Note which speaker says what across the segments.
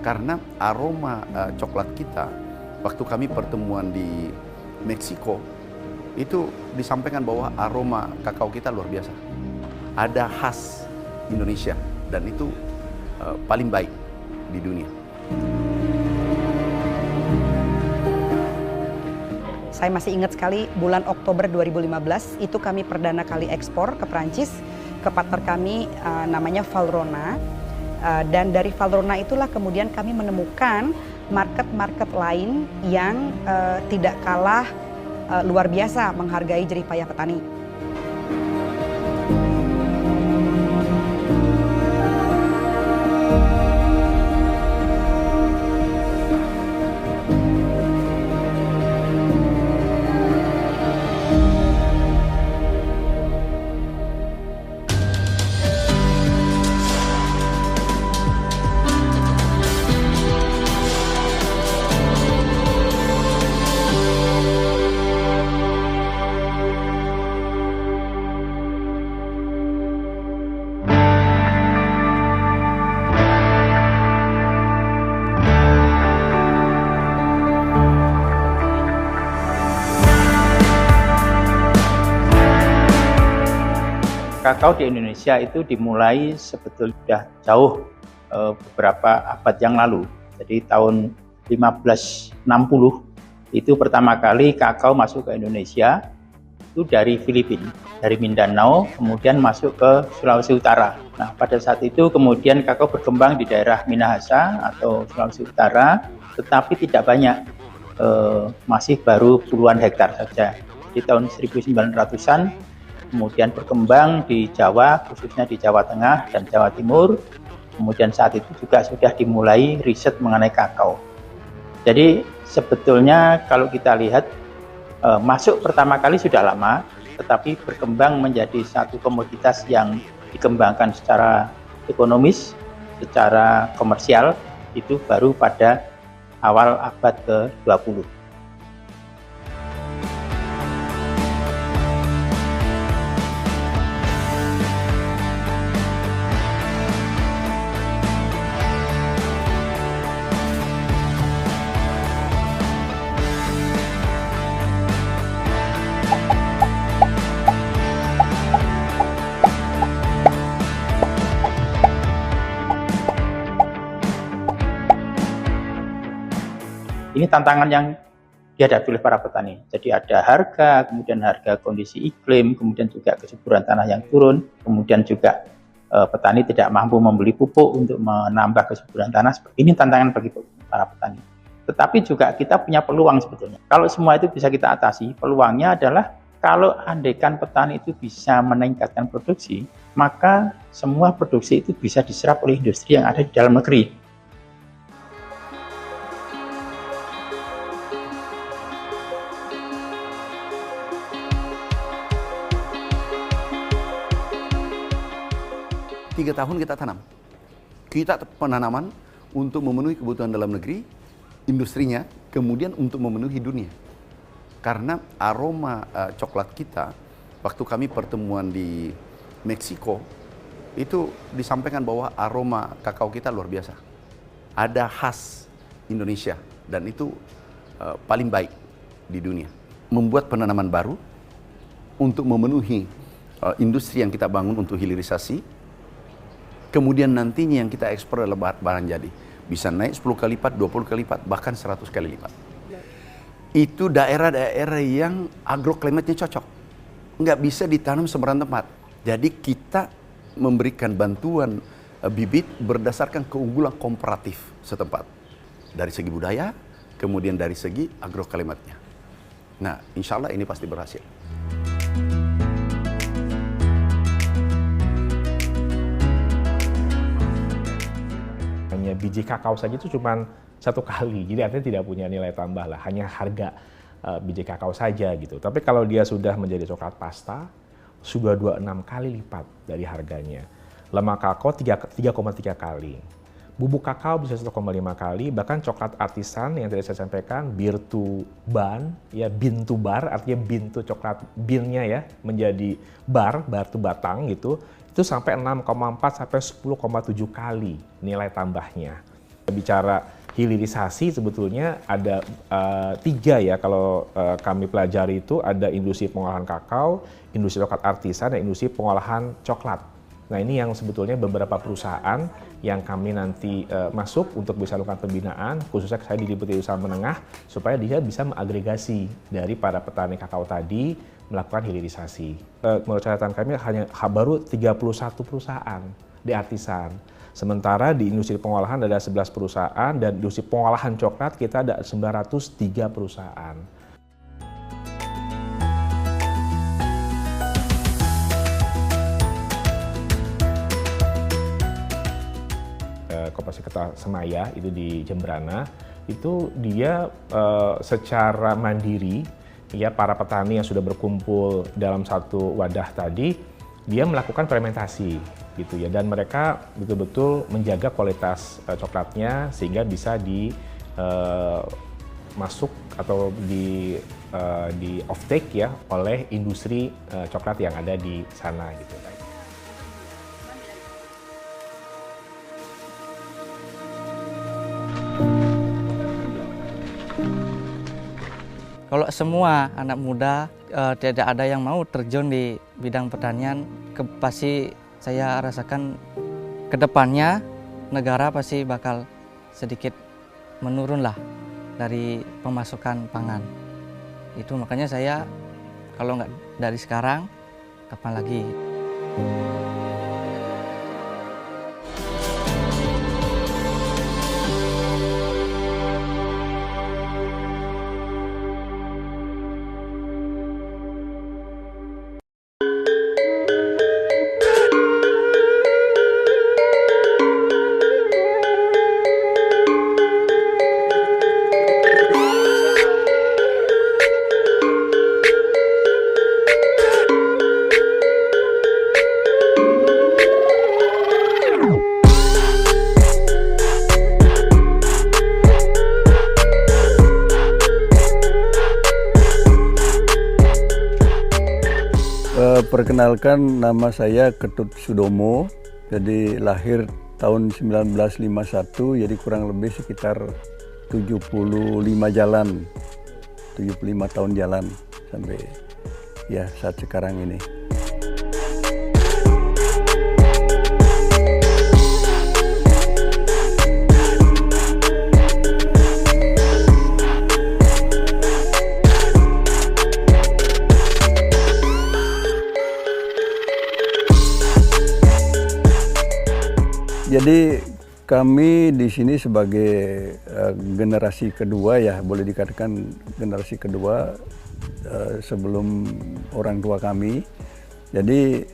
Speaker 1: Karena aroma coklat kita, waktu kami pertemuan di Meksiko, itu disampaikan bahwa aroma kakao kita luar biasa. Ada khas Indonesia dan itu paling baik di dunia.
Speaker 2: Saya masih ingat sekali bulan Oktober 2015 itu kami perdana kali ekspor ke Perancis ke partner kami namanya Valrhona. Dan dari Valrhona itulah kemudian kami menemukan market-market lain yang tidak kalah luar biasa menghargai jerih payah petani.
Speaker 3: Kakao di Indonesia itu dimulai sebetulnya jauh beberapa abad yang lalu. Jadi tahun 1560 itu pertama kali kakao masuk ke Indonesia itu dari Filipina, dari Mindanao, kemudian masuk ke Sulawesi Utara. Nah, pada saat itu kemudian kakao berkembang di daerah Minahasa atau Sulawesi Utara, tetapi tidak banyak, masih baru puluhan hektar saja. Di tahun 1900-an kemudian berkembang di Jawa, khususnya di Jawa Tengah dan Jawa Timur. Kemudian saat itu juga sudah dimulai riset mengenai kakao. Jadi sebetulnya kalau kita lihat masuk pertama kali sudah lama, tetapi berkembang menjadi satu komoditas yang dikembangkan secara ekonomis, secara komersial, itu baru pada awal abad ke-20. Ini tantangan yang dihadapi oleh para petani. Jadi ada harga, kemudian harga kondisi iklim, kemudian juga kesuburan tanah yang turun, kemudian juga petani tidak mampu membeli pupuk untuk menambah kesuburan tanah. Ini tantangan bagi para petani. Tetapi juga kita punya peluang sebetulnya. Kalau semua itu bisa kita atasi, peluangnya adalah kalau andaikan petani itu bisa meningkatkan produksi, maka semua produksi itu bisa diserap oleh industri yang ada di dalam negeri.
Speaker 1: Tiga tahun kita tanam. Kita penanaman untuk memenuhi kebutuhan dalam negeri, industrinya, kemudian untuk memenuhi dunia. Karena aroma coklat kita, waktu kami pertemuan di Meksiko, itu disampaikan bahwa aroma kakao kita luar biasa. Ada khas Indonesia dan itu paling baik di dunia. Membuat penanaman baru untuk memenuhi industri yang kita bangun untuk hilirisasi. Kemudian nantinya yang kita ekspor adalah barang jadi. Bisa naik 10 kali lipat, 20 kali lipat, bahkan 100 kali lipat. Itu daerah-daerah yang agroklimatnya cocok. Nggak bisa ditanam sembarang tempat. Jadi kita memberikan bantuan bibit berdasarkan keunggulan komparatif setempat. Dari segi budaya, kemudian dari segi agroklimatnya. Nah, insya Allah ini pasti berhasil.
Speaker 4: Biji kakao saja itu cuma satu kali, jadi artinya tidak punya nilai tambah lah, hanya harga biji kakao saja gitu. Tapi kalau dia sudah menjadi coklat pasta, sudah 26 kali lipat dari harganya. Lemak kakao 3,3 kali. Bubuk kakao bisa 1,5 kali, bahkan coklat artisan yang tadi saya sampaikan, beer to bun, ya bean to bar, artinya bean to coklat bean-nya ya, menjadi bar to batang gitu, itu sampai 6,4 sampai 10,7 kali nilai tambahnya. Bicara hilirisasi sebetulnya ada 3 ya kalau kami pelajari itu ada industri pengolahan kakao, industri coklat artisan, dan industri pengolahan coklat. Nah ini yang sebetulnya beberapa perusahaan yang kami nanti masuk untuk bisa lakukan pembinaan, khususnya saya di Deputi Usaha Menengah, supaya dia bisa mengagregasi dari para petani kakao tadi melakukan hilirisasi. Menurut catatan kami hanya baru 31 perusahaan di artisan. Sementara di industri pengolahan ada 11 perusahaan dan industri pengolahan coklat kita ada 903 perusahaan. Koperasi Kerta Semaya itu di Jembrana itu dia secara mandiri ya para petani yang sudah berkumpul dalam satu wadah tadi dia melakukan fermentasi gitu ya dan mereka betul-betul menjaga kualitas coklatnya sehingga bisa masuk atau di offtake ya oleh industri coklat yang ada di sana gitu.
Speaker 5: Kalau semua anak muda tidak ada yang mau terjun di bidang pertanian, pasti saya rasakan ke depannya negara pasti bakal sedikit menurun lah dari pemasukan pangan. Itu makanya saya kalau nggak dari sekarang, kapan lagi?
Speaker 6: Perkenalkan, nama saya Ketut Sudomo, jadi lahir tahun 1951, jadi kurang lebih sekitar 75 jalan, 75 tahun jalan sampai ya saat sekarang ini. Jadi kami di sini sebagai generasi kedua ya, boleh dikatakan generasi kedua sebelum orang tua kami. Jadi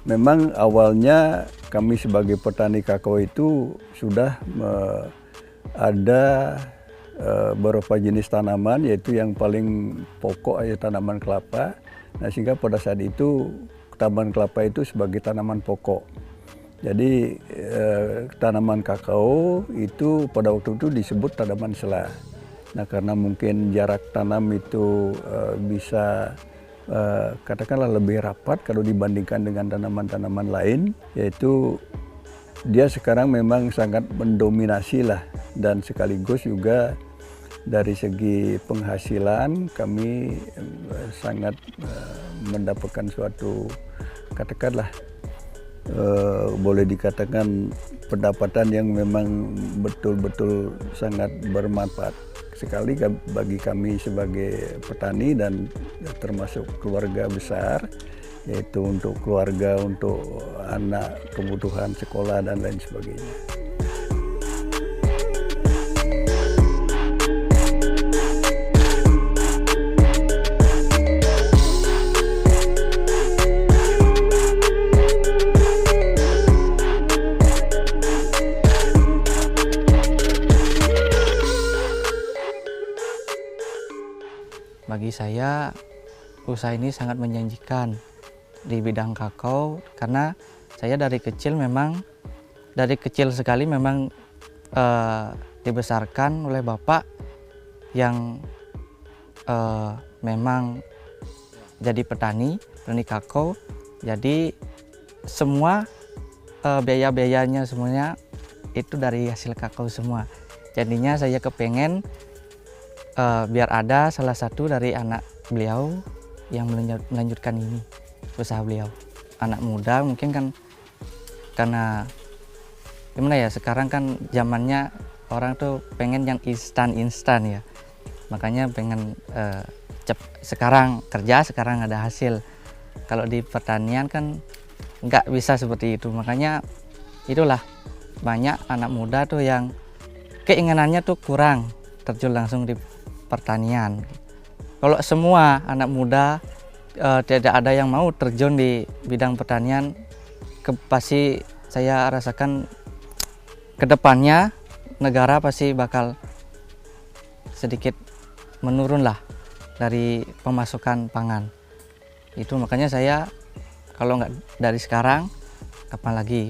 Speaker 6: memang awalnya kami sebagai petani kakao itu sudah ada beberapa jenis tanaman, yaitu yang paling pokok adalah tanaman kelapa. Nah, sehingga pada saat itu tanaman kelapa itu sebagai tanaman pokok. Jadi tanaman kakao itu pada waktu itu disebut tanaman sela. Nah, karena mungkin jarak tanam itu bisa katakanlah lebih rapat kalau dibandingkan dengan tanaman-tanaman lain, yaitu dia sekarang memang sangat mendominasi lah, dan sekaligus juga dari segi penghasilan kami sangat mendapatkan suatu katakanlah boleh dikatakan pendapatan yang memang betul-betul sangat bermanfaat sekali bagi kami sebagai petani dan termasuk keluarga besar, yaitu untuk keluarga, untuk anak, kebutuhan sekolah dan lain sebagainya.
Speaker 5: Bagi saya, usaha ini sangat menjanjikan di bidang kakao karena saya dari kecil sekali memang dibesarkan oleh bapak yang memang jadi petani kakao. Jadi semua biaya-biayanya semuanya itu dari hasil kakao semua. Jadinya saya kepengen biar ada salah satu dari anak beliau yang melanjutkan ini usaha beliau. Anak muda mungkin kan karena gimana ya, sekarang kan zamannya orang tuh pengen yang instan ya, makanya pengen sekarang kerja sekarang ada hasil. Kalau di pertanian kan nggak bisa seperti itu, makanya itulah banyak anak muda tuh yang keinginannya tuh kurang terjun langsung di pertanian. Kalau semua anak muda tidak ada yang mau terjun di bidang pertanian, pasti saya rasakan kedepannya negara pasti bakal sedikit menurun lah dari pemasukan pangan. Itu makanya saya kalau nggak dari sekarang, kapan lagi?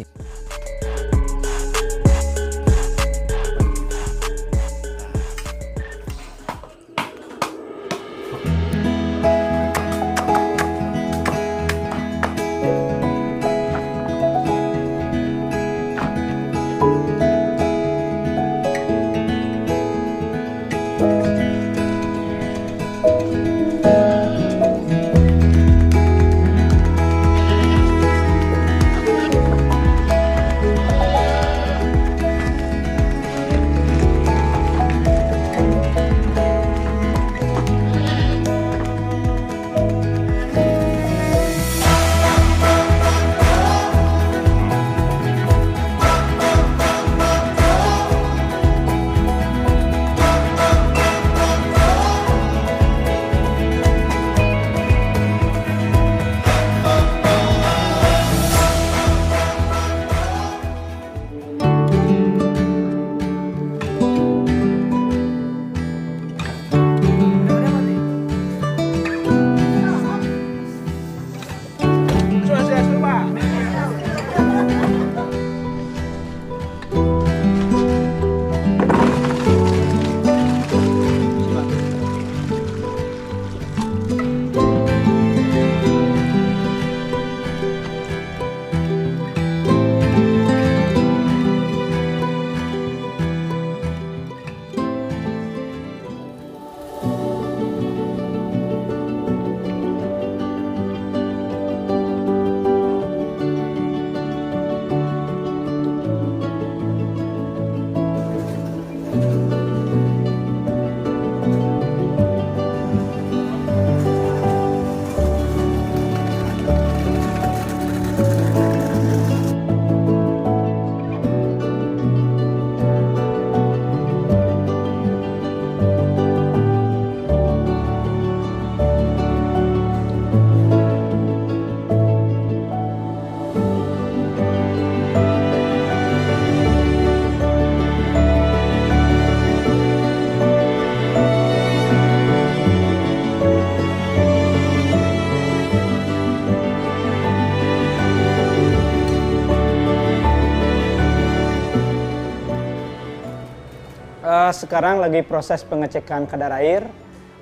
Speaker 7: Sekarang lagi proses pengecekan kadar air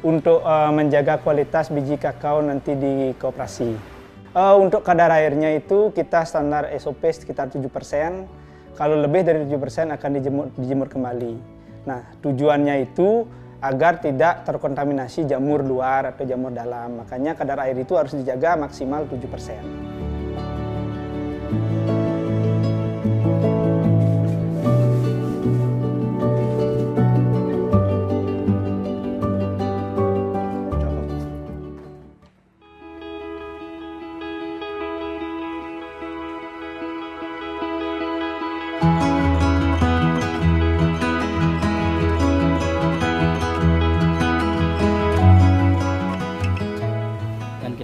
Speaker 7: untuk menjaga kualitas biji kakao nanti di koperasi. Untuk kadar airnya itu kita standar SOP sekitar 7%. Kalau lebih dari 7% akan dijemur kembali. Nah, tujuannya itu agar tidak terkontaminasi jamur luar atau jamur dalam. Makanya kadar air itu harus dijaga maksimal 7%.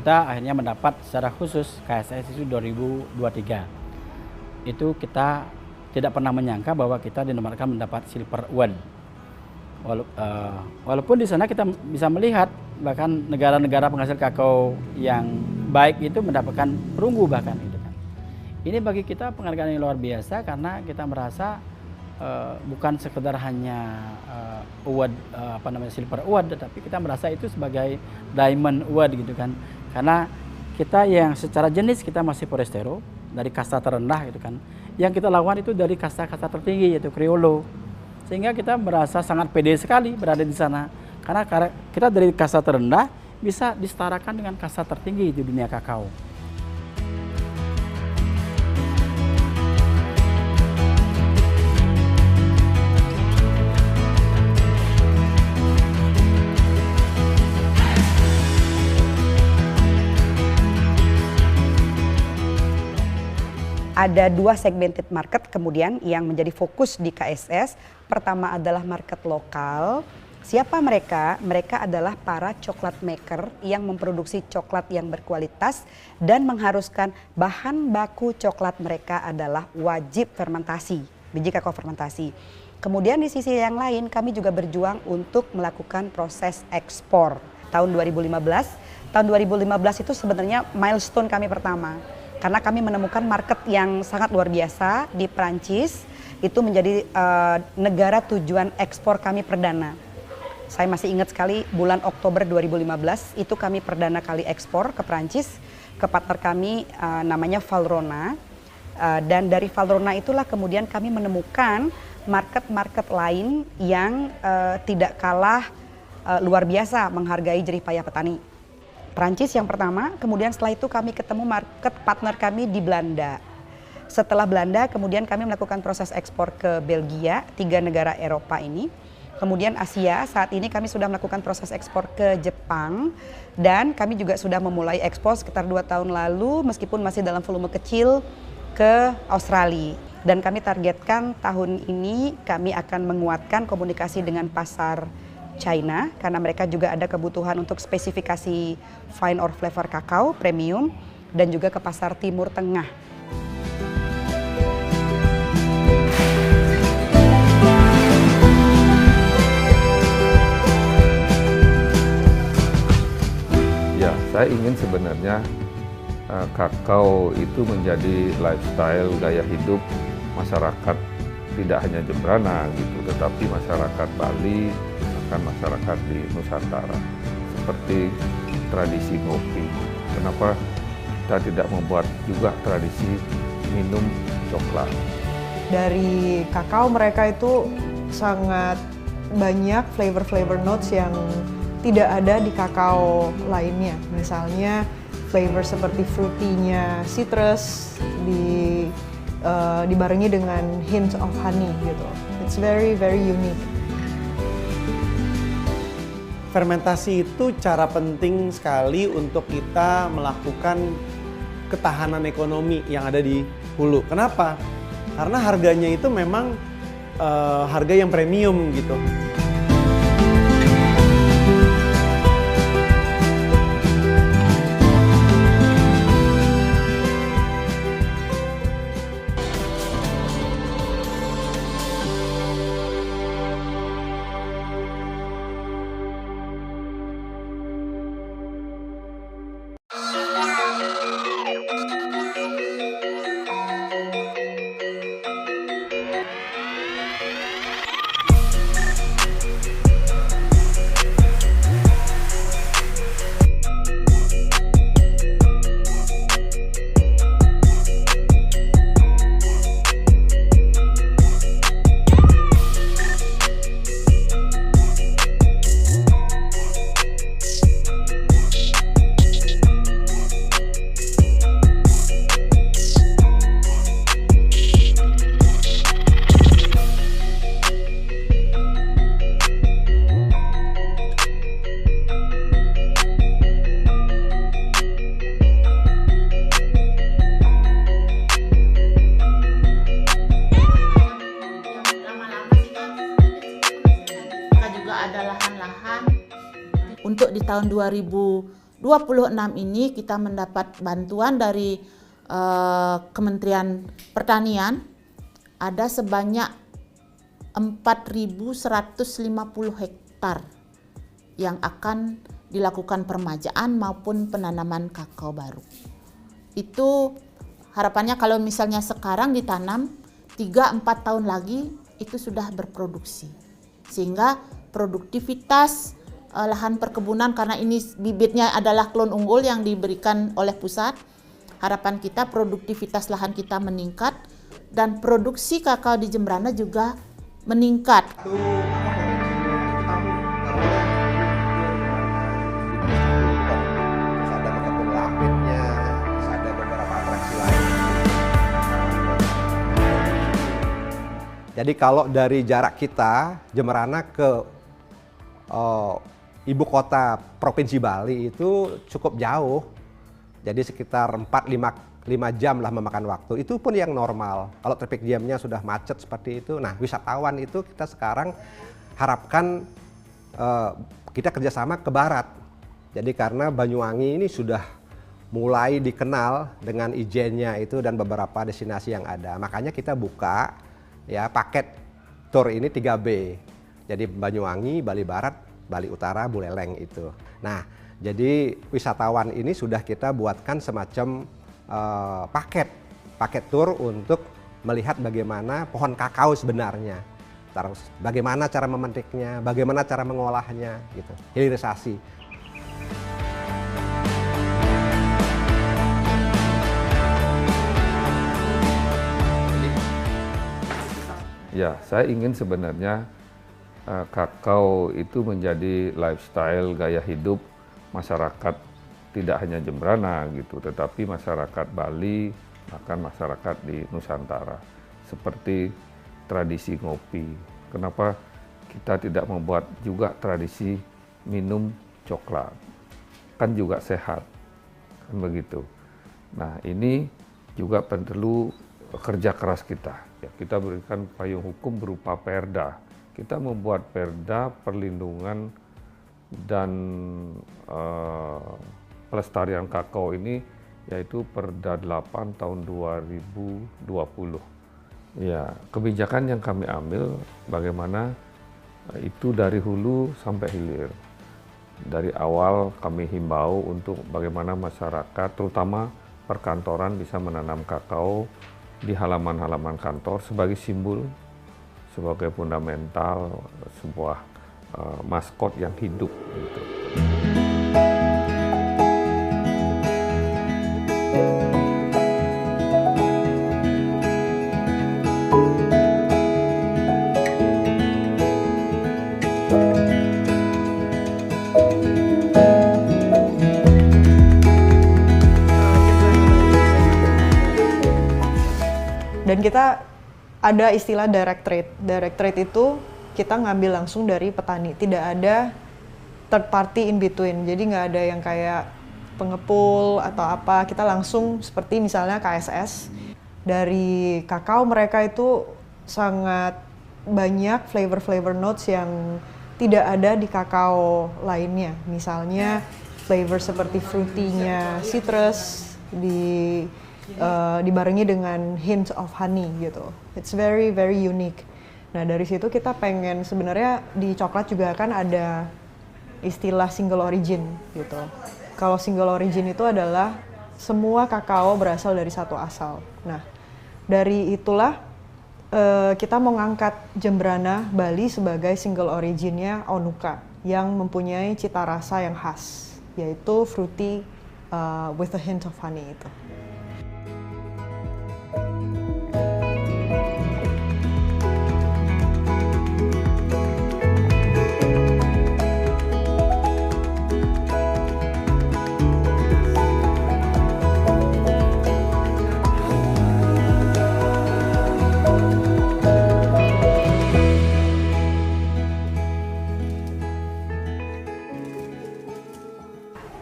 Speaker 8: Kita akhirnya mendapat secara khusus KSS itu 2023. Itu kita tidak pernah menyangka bahwa kita dinobatkan mendapat Silver Award. Walaupun di sana kita bisa melihat bahkan negara-negara penghasil kakao yang baik itu mendapatkan perunggu bahkan gitu kan. Ini bagi kita penghargaan yang luar biasa karena kita merasa bukan sekedar hanya award Silver Award, tetapi kita merasa itu sebagai Diamond Award gitu kan. Karena kita yang secara jenis kita masih Forestero, dari kasta terendah gitu kan. Yang kita lakukan itu dari kasta-kasta tertinggi yaitu Kriolo. Sehingga kita merasa sangat pede sekali berada di sana. Karena kita dari kasta terendah bisa disetarakan dengan kasta tertinggi di dunia kakao.
Speaker 2: Ada 2 segmented market kemudian yang menjadi fokus di KSS. Pertama adalah market lokal. Siapa mereka? Mereka adalah para coklat maker yang memproduksi coklat yang berkualitas dan mengharuskan bahan baku coklat mereka adalah wajib fermentasi, biji kakao fermentasi. Kemudian di sisi yang lain kami juga berjuang untuk melakukan proses ekspor. Tahun 2015 itu sebenarnya milestone kami pertama. Karena kami menemukan market yang sangat luar biasa di Perancis, itu menjadi negara tujuan ekspor kami perdana. Saya masih ingat sekali bulan Oktober 2015 itu kami perdana kali ekspor ke Perancis, ke partner kami namanya Valrhona. Dan dari Valrhona itulah kemudian kami menemukan market-market lain yang tidak kalah luar biasa menghargai jerih payah petani. Perancis yang pertama, kemudian setelah itu kami ketemu market partner kami di Belanda. Setelah Belanda, kemudian kami melakukan proses ekspor ke Belgia, 3 negara Eropa ini. Kemudian Asia, saat ini kami sudah melakukan proses ekspor ke Jepang. Dan kami juga sudah memulai ekspor sekitar 2 tahun lalu, meskipun masih dalam volume kecil, ke Australia. Dan kami targetkan tahun ini kami akan menguatkan komunikasi dengan pasar China karena mereka juga ada kebutuhan untuk spesifikasi fine or flavor kakao premium dan juga ke pasar Timur Tengah.
Speaker 9: Ya, saya ingin sebenarnya kakao itu menjadi lifestyle gaya hidup masyarakat, tidak hanya Jembrana gitu, tetapi masyarakat Bali, masyarakat di Nusantara, seperti tradisi ngopi. Kenapa kita tidak membuat juga tradisi minum coklat?
Speaker 10: Dari kakao mereka itu sangat banyak flavor notes yang tidak ada di kakao lainnya. Misalnya flavor seperti fruity-nya citrus dibarengi dengan hints of honey gitu. It's very unique.
Speaker 11: Fermentasi itu cara penting sekali untuk kita melakukan ketahanan ekonomi yang ada di hulu. Kenapa? Karena harganya itu memang harga yang premium gitu.
Speaker 12: Untuk di tahun 2026 ini kita mendapat bantuan dari Kementerian Pertanian ada sebanyak 4.150 hektar yang akan dilakukan permajaan maupun penanaman kakao baru. Itu harapannya kalau misalnya sekarang ditanam 3-4 tahun lagi itu sudah berproduksi. Sehingga produktivitas lahan perkebunan, karena ini bibitnya adalah klon unggul yang diberikan oleh pusat, harapan kita produktivitas lahan kita meningkat dan produksi kakao di Jembrana juga meningkat.
Speaker 13: Jadi kalau dari jarak kita Jembrana ke ibu kota Provinsi Bali itu cukup jauh. Jadi sekitar 4-5 jam lah memakan waktu. Itu pun yang normal. Kalau traffic jamnya sudah macet seperti itu. Nah, wisatawan itu kita sekarang harapkan kita kerjasama ke barat. Jadi karena Banyuwangi ini sudah mulai dikenal dengan ijennya itu dan beberapa destinasi yang ada. Makanya kita buka ya paket tour ini 3B. Jadi Banyuwangi, Bali Barat, Bali Utara, Buleleng itu. Nah, jadi wisatawan ini sudah kita buatkan semacam paket tour untuk melihat bagaimana pohon kakao sebenarnya. Terus bagaimana cara memetiknya, bagaimana cara mengolahnya gitu. Hilirisasi.
Speaker 9: Ya, saya ingin sebenarnya kakao itu menjadi lifestyle gaya hidup masyarakat, tidak hanya Jembrana gitu, tetapi masyarakat Bali, bahkan masyarakat di Nusantara. Seperti tradisi ngopi. Kenapa kita tidak membuat juga tradisi minum coklat? Kan juga sehat, kan begitu. Nah, ini juga perlu kerja keras kita. Ya, kita berikan payung hukum berupa perda. Kita membuat perda perlindungan dan pelestarian kakao ini, yaitu Perda 8 tahun 2020. Ya, kebijakan yang kami ambil bagaimana itu dari hulu sampai hilir. Dari awal kami himbau untuk bagaimana masyarakat, terutama perkantoran, bisa menanam kakao di halaman-halaman kantor sebagai simbol, sebagai fundamental, sebuah maskot yang hidup gitu.
Speaker 10: Dan kita ada istilah direct trade. Direct trade itu kita ngambil langsung dari petani, tidak ada third party in between. Jadi nggak ada yang kayak pengepul atau apa. Kita langsung seperti misalnya KSS, dari kakao mereka itu sangat banyak flavor notes yang tidak ada di kakao lainnya. Misalnya flavor seperti fruity-nya, citrus, dibarengi dengan hint of honey gitu. It's very unique. Nah, dari situ kita pengen, sebenarnya di coklat juga kan ada istilah single origin gitu. Kalau single origin itu adalah semua kakao berasal dari satu asal. Nah, dari itulah kita mau ngangkat Jembrana Bali sebagai single originnya Onuka yang mempunyai cita rasa yang khas, yaitu fruity with a hint of honey itu.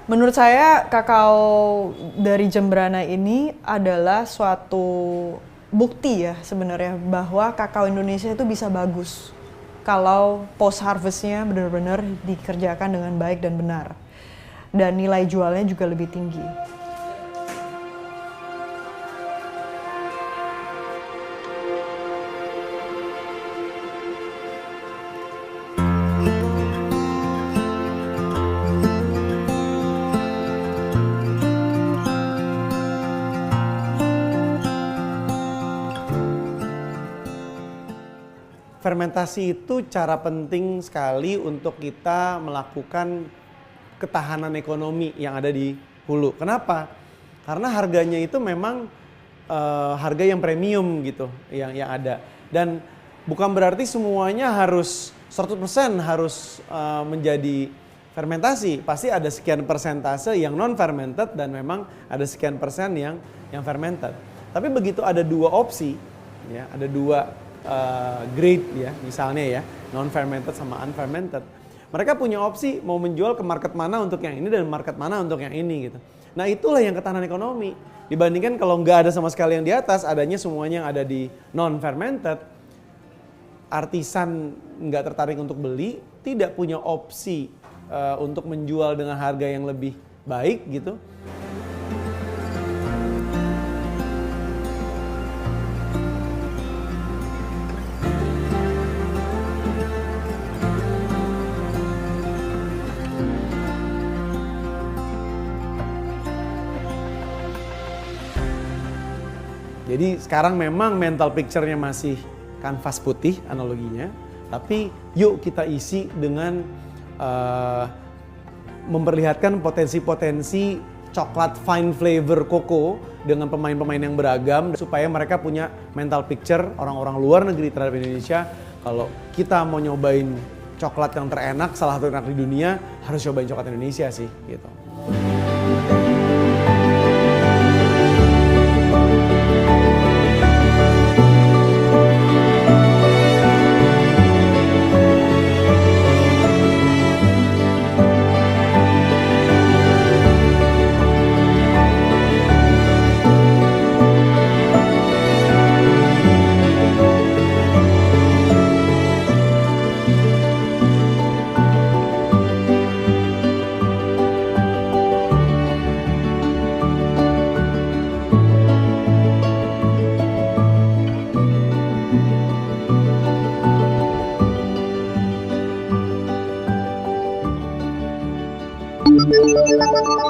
Speaker 10: Menurut saya kakao dari Jembrana ini adalah suatu bukti ya sebenarnya bahwa kakao Indonesia itu bisa bagus kalau post harvestnya benar-benar dikerjakan dengan baik dan benar, dan nilai jualnya juga lebih tinggi.
Speaker 11: Fermentasi itu cara penting sekali untuk kita melakukan ketahanan ekonomi yang ada di hulu. Kenapa? Karena harganya itu memang harga yang premium gitu yang ada. Dan bukan berarti semuanya harus 100% harus menjadi fermentasi. Pasti ada sekian persentase yang non fermented dan memang ada sekian persen yang fermented. Tapi begitu ada dua opsi, ya, ada dua grade ya, misalnya ya, non fermented sama unfermented. Mereka punya opsi mau menjual ke market mana untuk yang ini dan market mana untuk yang ini gitu. Nah, itulah yang ketahanan ekonomi. Dibandingkan kalau nggak ada sama sekali yang di atas, adanya semuanya yang ada di non-fermented, artisan nggak tertarik untuk beli, tidak punya opsi untuk menjual dengan harga yang lebih baik gitu. Jadi sekarang memang mental picture-nya masih kanvas putih analoginya, tapi yuk kita isi dengan memperlihatkan potensi-potensi coklat fine flavor koko dengan pemain-pemain yang beragam supaya mereka punya mental picture orang-orang luar negeri terhadap Indonesia. Kalau kita mau nyobain coklat yang terenak, salah satu enak di dunia, harus cobain coklat Indonesia sih gitu.
Speaker 14: Thank you.